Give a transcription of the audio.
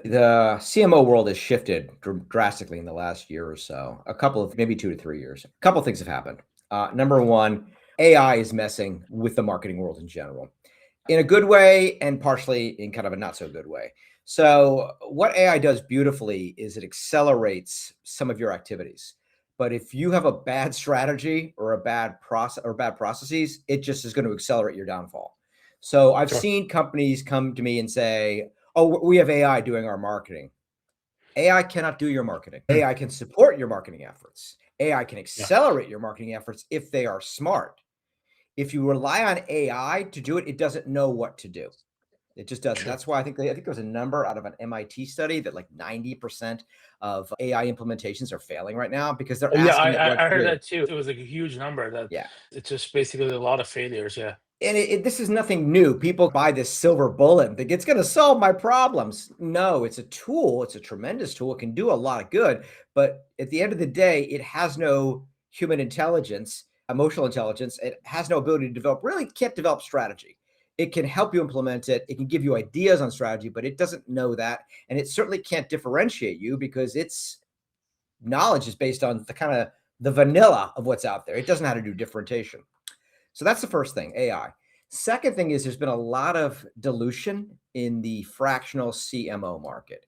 The CMO world has shifted drastically in the last year or so. A couple of maybe 2 to 3 years. A couple of things have happened. Number one, AI is messing with the marketing world in general, in a good way and partially in kind of a not so good way. So, what AI does beautifully is it accelerates some of your activities. But if you have a bad strategy or a bad process or bad processes, it just is going to accelerate your downfall. So, I've Sure. seen companies come to me and say, "Oh, we have AI doing our marketing." AI cannot do your marketing. Hmm. AI can support your marketing efforts. AI can Yeah. accelerate your marketing efforts if they are smart. If you rely on AI to do it, it doesn't know what to do. It just doesn't. Sure. That's why I think there was a number out of an MIT study that like 90% of AI implementations are failing right now because they're Yeah, asking it what I to heard do. that too. It was like a huge number that Yeah. it's just basically a lot of failures. Yeah. And this is nothing new. People buy this silver bullet and think it's going to solve my problems. No, it's a tool. It's a tremendous tool. It can do a lot of good. But at the end of the day, it has no human intelligence, emotional intelligence. It has no ability to develop, really can't develop strategy. It can help you implement it. It can give you ideas on strategy, but it doesn't know that. And it certainly can't differentiate you because its knowledge is based on the kind of the vanilla of what's out there. It doesn't know how to do differentiation. So that's the first thing, AI. Second thing is there's been a lot of dilution in the fractional CMO market.